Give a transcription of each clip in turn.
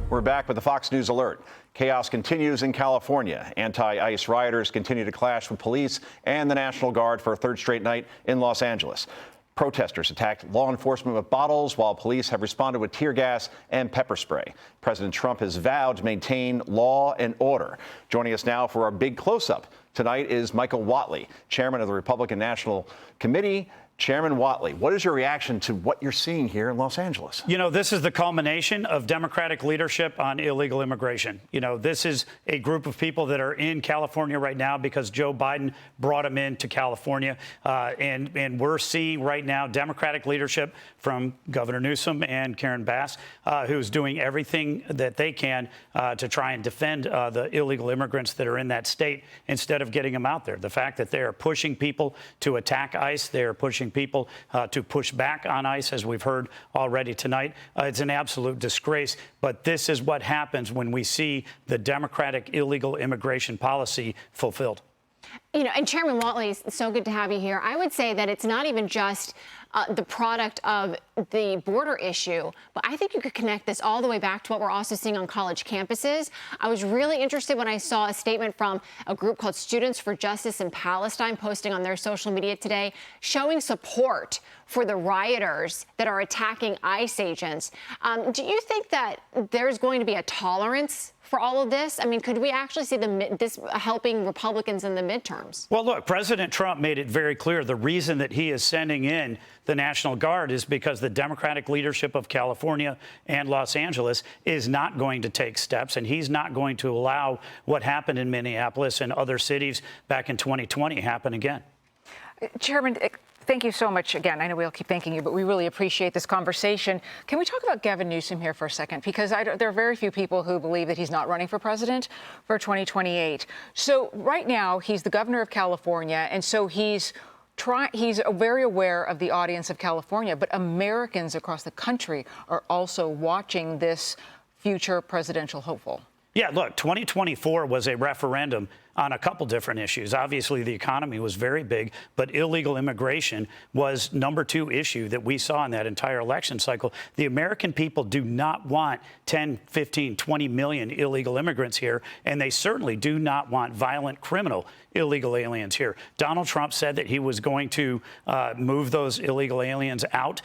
We're back with the Fox News Alert. Chaos continues in California. Anti-ICE rioters continue to clash with police and the National Guard for a third straight night in Los Angeles. Protesters attacked law enforcement with bottles, while police have responded with tear gas and pepper spray. President Trump has vowed to maintain law and order. Joining us now for our big close-up tonight is Michael Whatley, chairman of the Republican National Committee. Chairman Whatley, what is your reaction to what you're seeing here in Los Angeles? You know, this is the culmination of Democratic leadership on illegal immigration. You know, this is a group of people that are in California right now because Joe Biden brought them into California. And we're seeing right now Democratic leadership from Governor Newsom and Karen Bass, who's doing everything that they can to try and defend the illegal immigrants that are in that state instead of getting them out there. The fact that they are pushing people to attack ICE, they are pushing people to push back on ICE, as we've heard already tonight. It's an absolute disgrace. But this is what happens when we see the Democratic illegal immigration policy fulfilled. You know, and Chairman Whatley, it's so good to have you here. I would say that it's not even just the product of the border issue, but I think you could connect this all the way back to what we're also seeing on college campuses. I was really interested when I saw a statement from a group called Students for Justice in Palestine posting on their social media today, showing support for the rioters that are attacking ICE agents. Do you think that there's going to be a tolerance for all of this? I mean, could we actually see this helping Republicans in the midterms? Well, look, President Trump made it very clear the reason that he is sending in the National Guard is because the Democratic leadership of California and Los Angeles is not going to take steps, and he's not going to allow what happened in Minneapolis and other cities back in 2020 happen again. Chairman, thank you so much again. I know we'll keep thanking you, but we really appreciate this conversation. Can we talk about Gavin Newsom here for a second? Because there are very few people who believe that he's not running for president for 2028. So right now, he's the governor of California, and so he's very aware of the audience of California, but Americans across the country are also watching this future presidential hopeful. Yeah, look, 2024 was a referendum on a couple different issues. Obviously, the economy was very big, but illegal immigration was #2 issue that we saw in that entire election cycle. The American people do not want 10, 15, 20 million illegal immigrants here, and they certainly do not want violent criminal illegal aliens here. Donald Trump said that he was going to move those illegal aliens out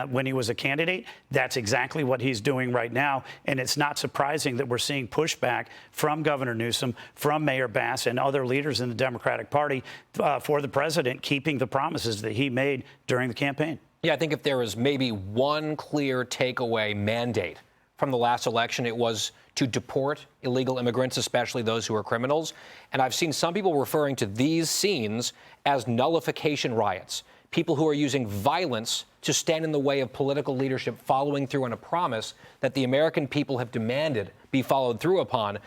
when he was a candidate. That's exactly what he's doing right now, and it's not surprising that we're seeing pushback from Governor Newsom, from Mayor Bass, and other leaders in the Democratic Party for the president keeping the promises that he made during the campaign. Yeah, I think if there was maybe one clear takeaway mandate from the last election, it was to deport illegal immigrants, especially those who are criminals. And I've seen some people referring to these scenes as nullification riots, people who are using violence to stand in the way of political leadership following through on a promise that the American people have demanded be followed through upon.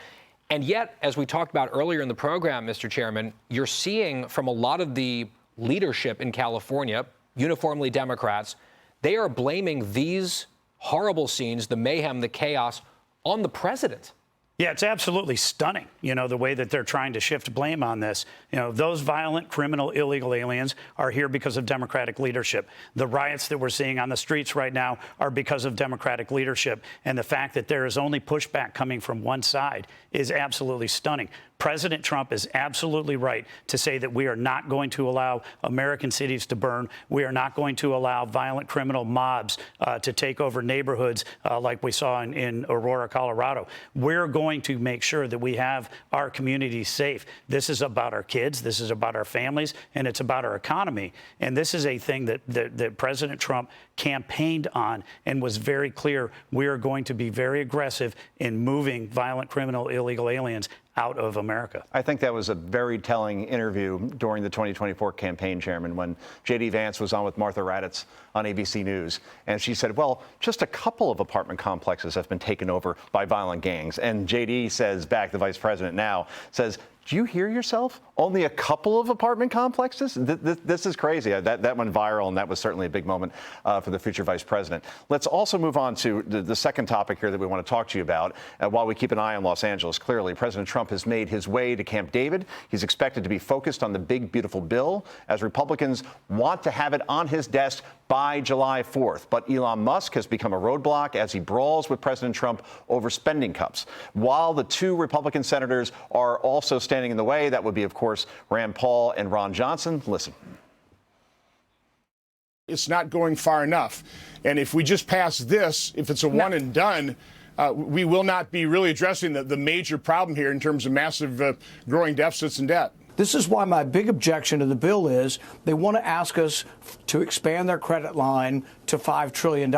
And yet, as we talked about earlier in the program, Mr. Chairman, you're seeing from a lot of the leadership in California, uniformly Democrats, they are blaming these horrible scenes, the mayhem, the chaos, on the president. Yeah, it's absolutely stunning, you know, the way that they're trying to shift blame on this. You know, those violent, criminal, illegal aliens are here because of Democratic leadership. The riots that we're seeing on the streets right now are because of Democratic leadership. And the fact that there is only pushback coming from one side is absolutely stunning. President Trump is absolutely right to say that we are not going to allow American cities to burn. We are not going to allow violent criminal mobs to take over neighborhoods like we saw in Aurora, Colorado. We're going to make sure that we have our communities safe. This is about our kids. This is about our families, and it's about our economy. And this is a thing that President Trump campaigned on and was very clear. We are going to be very aggressive in moving violent, criminal, illegal aliens out of America. I think that was a very telling interview during the 2024 campaign, Chairman, when J.D. Vance was on with Martha Raddatz on ABC News. And she said, well, just a couple of apartment complexes have been taken over by violent gangs. And J.D. says back, the vice president now, says Do you hear yourself? Only a couple of apartment complexes? This is crazy. That went viral, and that was certainly a big moment for the future vice president. Let's also move on to the second topic here that we want to talk to you about. While we keep an eye on Los Angeles, clearly, President Trump has made his way to Camp David. He's expected to be focused on the big, beautiful bill, as Republicans want to have it on his desk by July 4th. But Elon Musk has become a roadblock as he brawls with President Trump over spending cuts. While the two Republican senators are also standing in the way, that would be, of course, Rand Paul and Ron Johnson. Listen. It's not going far enough. And if we just pass this, if it's a one and done, we will not be really addressing the major problem here in terms of massive growing deficits and debt. This is why my big objection to the bill is they want to ask us to expand their credit line to $5 trillion.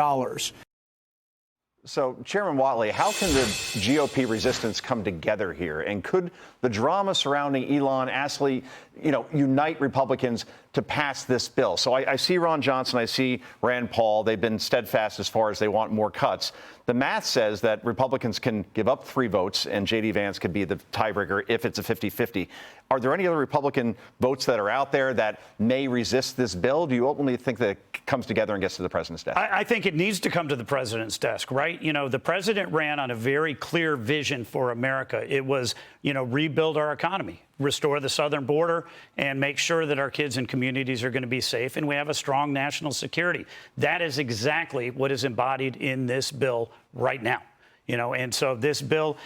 So, Chairman Whatley, how can the GOP resistance come together here? And could the drama surrounding Elon actually, unite Republicans to pass this bill? So I see Ron Johnson, I see Rand Paul. They've been steadfast as far as they want more cuts. The math says that Republicans can give up 3 votes and J.D. Vance could be the tiebreaker if it's a 50-50. Are there any other Republican votes that are out there that may resist this bill? Do you ultimately think that it comes together and gets to the president's desk? I think it needs to come to the president's desk, right? The president ran on a very clear vision for America. It was, rebuild our economy, restore the southern border, and make sure that our kids and communities are going to be safe, and we have a strong national security. That is exactly what is embodied in this bill right now. And so this bill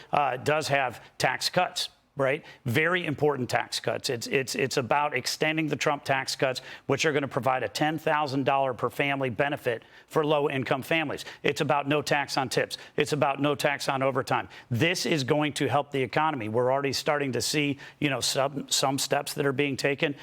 does have tax cuts. Right? Very important tax cuts. It's about extending the Trump tax cuts, which are going to provide a $10,000 per family benefit for low-income families. It's about no tax on tips. It's about no tax on overtime. This is going to help the economy. We're already starting to see, some steps that are being taken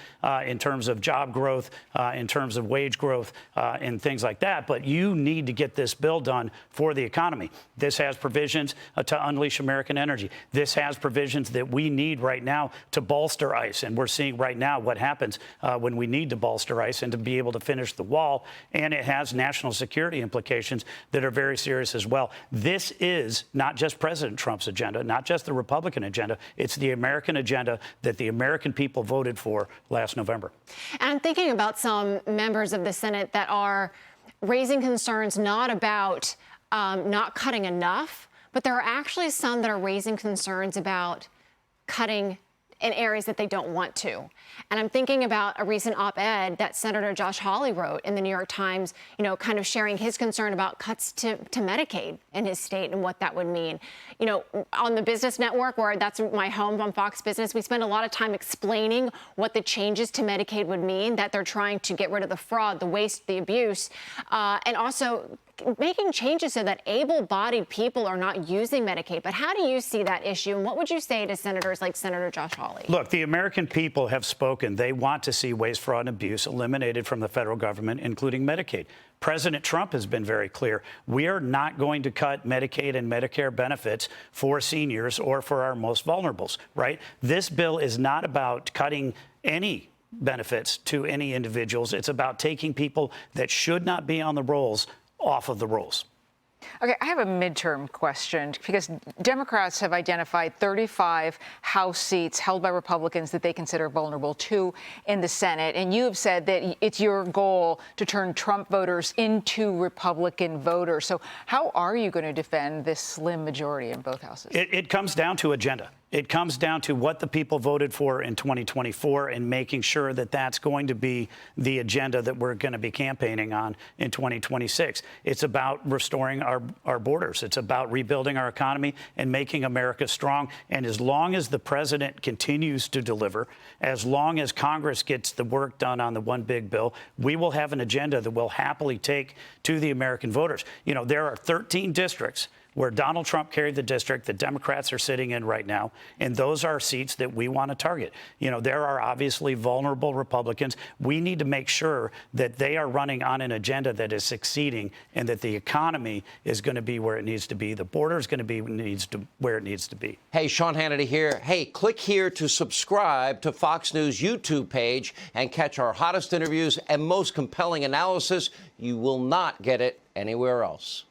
in terms of job growth, in terms of wage growth, and things like that. But you need to get this bill done for the economy. This has provisions to unleash American energy. This has provisions that we need right now to bolster ICE. And we're seeing right now what happens when we need to bolster ICE and to be able to finish the wall. And it has national security implications that are very serious as well. This is not just President Trump's agenda, not just the Republican agenda. It's the American agenda that the American people voted for last November. And I'm thinking about some members of the Senate that are raising concerns not about not cutting enough, but there are actually some that are raising concerns about cutting in areas that they don't want to. And I'm thinking about a recent op-ed that Senator Josh Hawley wrote in the New York Times, kind of sharing his concern about cuts to Medicaid in his state and what that would mean. On the Business Network, where that's my home on Fox Business, we spend a lot of time explaining what the changes to Medicaid would mean, that they're trying to get rid of the fraud, the waste, the abuse, and also making changes so that able-bodied people are not using Medicaid. But how do you see that issue? And what would you say to senators like Senator Josh Hawley? Look, the American people have spoken. They want to see waste, fraud, and abuse eliminated from the federal government, including Medicaid. President Trump has been very clear. We are not going to cut Medicaid and Medicare benefits for seniors or for our most vulnerables, right? This bill is not about cutting any benefits to any individuals. It's about taking people that should not be on the rolls off of the rolls. Okay, I have a midterm question because Democrats have identified 35 House seats held by Republicans that they consider vulnerable, 2 in the Senate. And you have said that it's your goal to turn Trump voters into Republican voters. So how are you going to defend this slim majority in both houses? It comes down to agenda. It comes down to what the people voted for in 2024 and making sure that that's going to be the agenda that we're going to be campaigning on in 2026. It's about restoring our borders. It's about rebuilding our economy and making America strong. And as long as the president continues to deliver, as long as Congress gets the work done on the one big bill, we will have an agenda that we'll happily take to the American voters. There are 13 districts where Donald Trump carried the district that Democrats are sitting in right now, and those are seats that we want to target. There are obviously vulnerable Republicans. We need to make sure that they are running on an agenda that is succeeding and that the economy is going to be where it needs to be. The border is going to be where it needs to be. Hey, Sean Hannity here. Hey, click here to subscribe to Fox News YouTube page and catch our hottest interviews and most compelling analysis. You will not get it anywhere else.